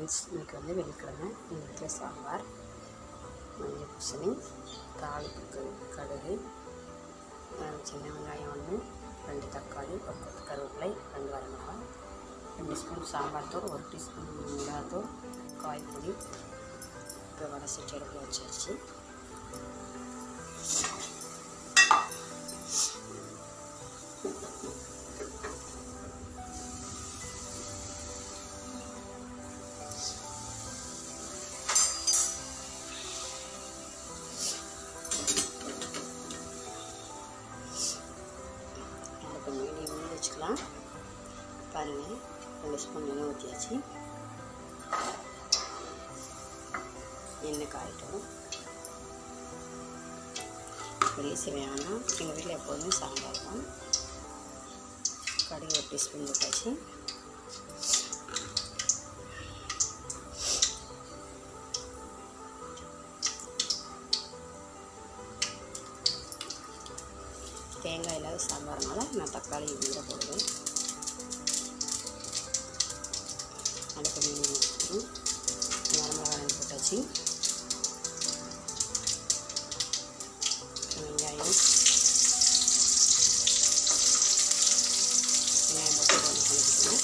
Friends, இன்றைக்கி வந்து வெள்ளிக்கிழமை. எங்கள் வீட்டில் சாம்பார், மஞ்சள் பூசணி, தாளிப்புக்கு கடுகு, சின்ன வெங்காயம் 1, 2 தக்காளி, ஒரு கொத்து கருவேப்பிலை, 2 வரமிளகாய், 2 ஸ்பூன் சாம்பார் தூள், 1 டீஸ்பூன் மிளகாத்தூள், காய்பொடி. இப்போ வடை சட்டி அடுப்பில் வச்சாச்சு. மீடியம் வச்சுக்கலாம். பாருங்கள், 2 ஸ்பூன் எண்ணெய் ஊற்றியாச்சு. எண்ணெய் காயிட்டும். பெரிய சிவையானா எங்கள் வீட்டில் எப்போதுமே சாம்பார் தான். கடுகு 1 டீஸ்பூன் போட்டாச்சு. தேங்காய் இல்லாத சாம்பார்னால நான் தக்காளி ஊற போடுவேன். அடுப்பு மீன் வச்சுக்கணும். வரமிளகாய் போட்டாச்சு. வெங்காயம் போட்டு கொஞ்சம் பண்ணிக்கணும்.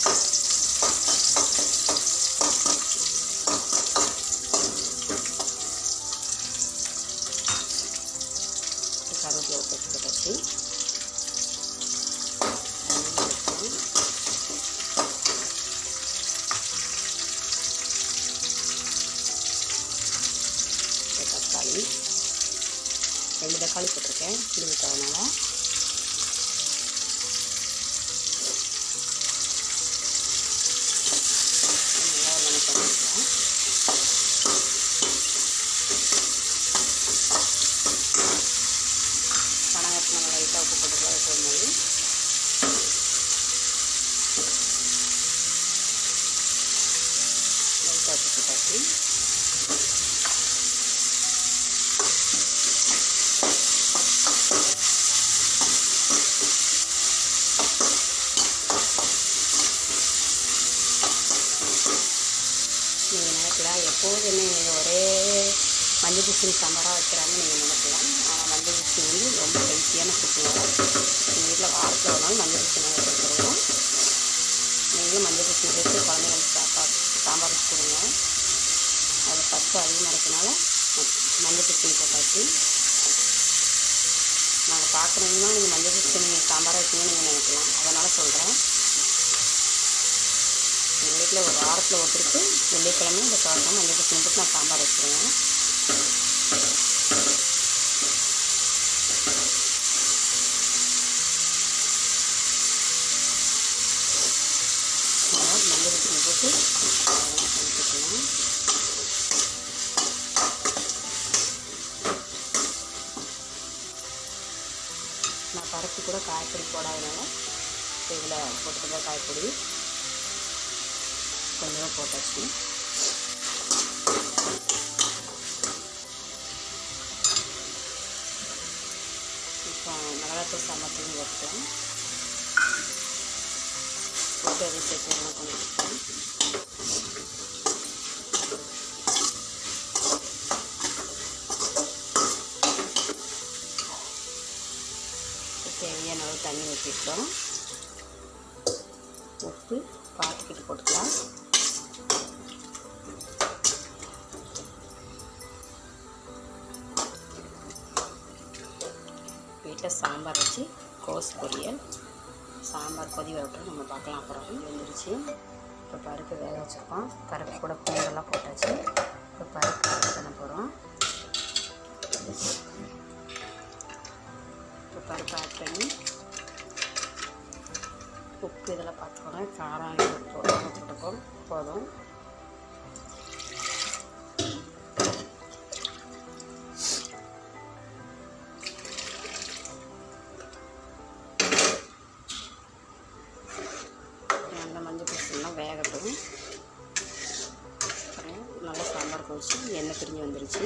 கருவேப்பிலை போட்டாச்சு. தக்காளி 2 தக்காளி போட்டிருக்கேன், புளி ஊற்றதுனால. நல்லா ஒரு வணக்கம் பண்ணிக்கலாம். பனங்கற்கண்டு நம்ம லைட்டாக உப்பு போட்டுக்கலாம். போடும்போது லைட்டாக உப்பு போட்டாச்சு. நீங்கள் நினைக்கலாம் எப்போதுமே ஒரே மஞ்சள் பூசணி சாம்பாராக வைக்கிறாங்கன்னு நீங்கள் நினைக்கலாம். ஆனால் மஞ்சள் பூசணி வந்து ரொம்ப ஹெல்த்தியான ஃபுட்டுங்க. எங்கள் வீட்டில் வாரத்தில் ஒரு நாள் மஞ்சள் பூசணி வச்சுருக்கோம். நீங்களும் மஞ்சள் பூசணி சேர்த்து குழந்தைங்களுக்கு சாம்பார் வச்சு கொடுங்க. அதில் சத்து அதிகமாக இருக்கனால மஞ்சள் பூசணி போட்டாச்சு. நாங்கள் பார்க்குறீங்கன்னா நீங்கள் மஞ்சள் பூசணி சாம்பாராக வைக்கணும்னு நீங்கள் நினைக்கலாம். அதனால் சொல்கிறேன். எங்கள் வீட்டில் ஒரு வாரத்தில் ஒருத்தருக்கு வெள்ளிக்கிழமை இந்த காரணம் மஞ்சள் பூசணி போட்டு நான் சாம்பார் வச்சுருவேன். மஞ்சள் பூசணி போட்டு பண்ணிக்கலாம். நான் பருப்பு கூட காய்கறி போடாதனால இதில் போட்டுக்கிற காய்கறி கொஞ்சமாக போட்டாச்சு. இப்போ மிளகாத்தூள் சாம்பார் தூள் போட்டுக்கலாம். போட்டு அதை சேர்த்து எல்லாம் பண்ணிக்கலாம். தேவையான அளவு தண்ணி ஊற்றிட்டோம். உப்பு பார்த்துக்கிட்டு போட்டுக்கலாம். வீட்டில் சாம்பார் வச்சு கோஸ் பொரியல். சாம்பார் கொதி வரட்டும், நம்ம பார்க்கலாம். அப்புறம் வந்துருச்சு. இப்போ பருப்பு வேக வச்சுருக்கோம். பருப்பு கூட பூண்டெல்லாம் போட்டாச்சு. இப்போ பருப்பு பண்ண போகிறோம். இப்போ பருப்பு ஆட் பண்ணி உப்பு இதெல்லாம் பார்த்துக்கோங்க. காரம் போட்டுக்கோங்க போதும். அந்த மஞ்சள் பூசணிலாம் வேகட்டும். நல்லா சாம்பார் கொதிச்சு எண்ணெய் பிரிஞ்சு வந்துருச்சு.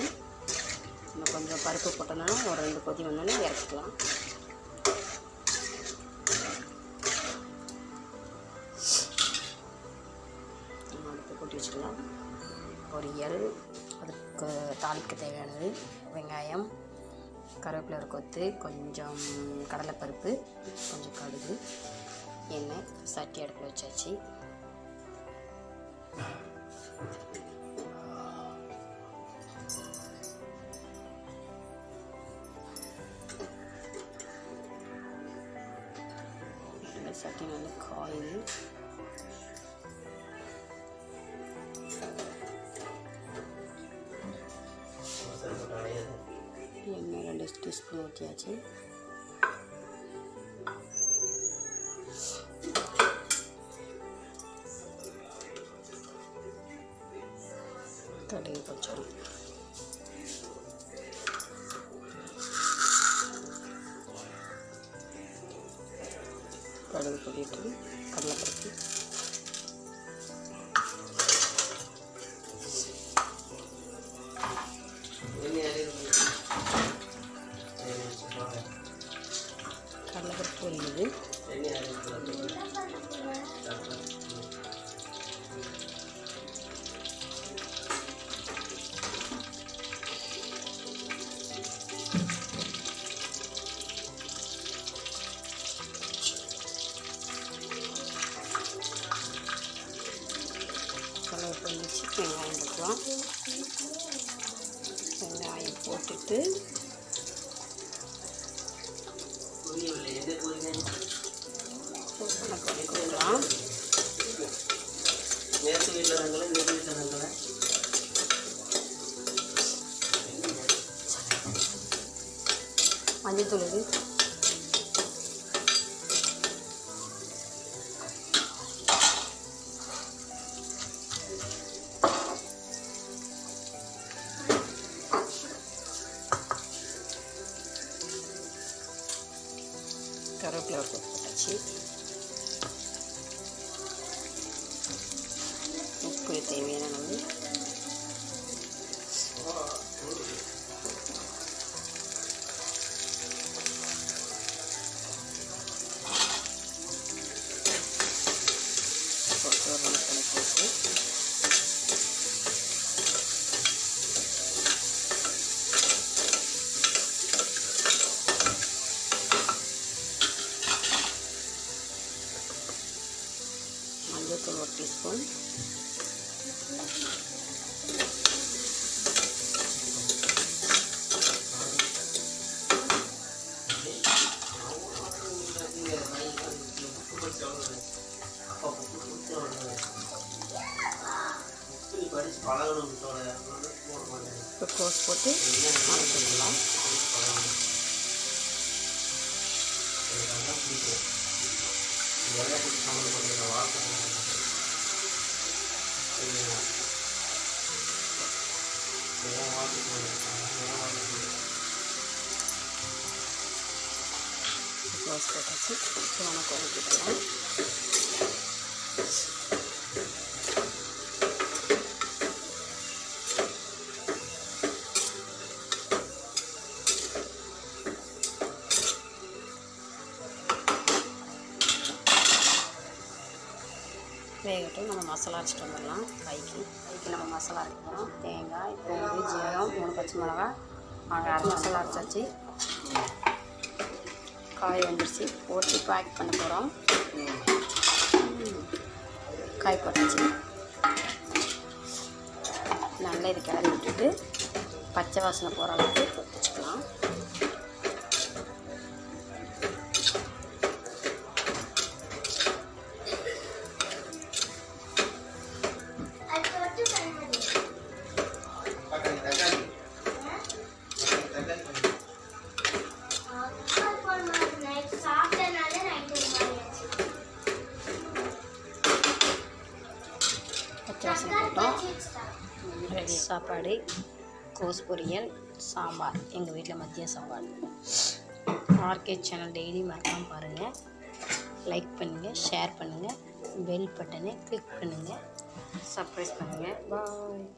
இன்னும் கொஞ்சம் பருப்பு போட்டோம்னா ஒரு 2 கொதி வந்தோன்னே இறக்கிக்கலாம். அடுப்பு கொட்டி வச்சுக்கலாம். பொரியல். அதுக்கு தாளிக்க தேவையானது வெங்காயம், கருவேப்பிலை, ஒரு கொத்து, கொஞ்சம் கடலைப்பருப்பு, கொஞ்சம் கடுகு, எண்ணெய். சட்டி அடுப்பில் வச்சாச்சு. சட்டி நல்லா காயுது. எண்ணெய் 2 டீஸ்பூன் ஊற்றியாச்சு. கடுகு கொஞ்சம், கடுகு பொடிட்டு கடலைப்பருப்பு, கடலைப்பருப்பு பொரியுது. பொரிச்சு வெங்காயம் போட்டுக்கலாம். வெங்காயம் போட்டுட்டு கொடுக்கலாம். மஞ்சள் தூள், கருவேப்பிலை போட்டாச்சு. உப்பு தேவையான அளவு, போட்டு மஞ்சள்தூள் 1 டீஸ்பூன், கோஸ் போட்டு மணக்கலாம். கோஸ் போட்டாச்சு. வணக்கம் ஊற்றிக்கலாம். வேகட்டும். நம்ம மசாலா அரைச்சிட்டு வந்துடலாம். கைக்கு நம்ம மசாலா அரைக்க போகிறோம். தேங்காய், பூண்டு, ஜீரகம், 3 பச்சை மிளகாய், நாங்கள் மசாலா அரைச்சாச்சு. காய் வந்துருச்சு, போட்டு பேக் பண்ண போகிறோம். காய் போட்டாச்சு. நல்லா இது கிளறி விட்டுட்டு பச்சை வாசனை போகிற அளவுக்கு வச்சுக்கலாம். ரெடி சாப்பாடு, கோஸ் பொரியல், சாம்பார். எங்கள் வீட்டில் மதிய சாப்பாடு. ஆர்கே சேனல் டெய்லி மறக்காமல் பாருங்கள். லைக் பண்ணுங்கள், ஷேர் பண்ணுங்கள், பெல் பட்டனை கிளிக் பண்ணுங்கள், சப்ஸ்கிரைப் பண்ணுங்கள். பாய்.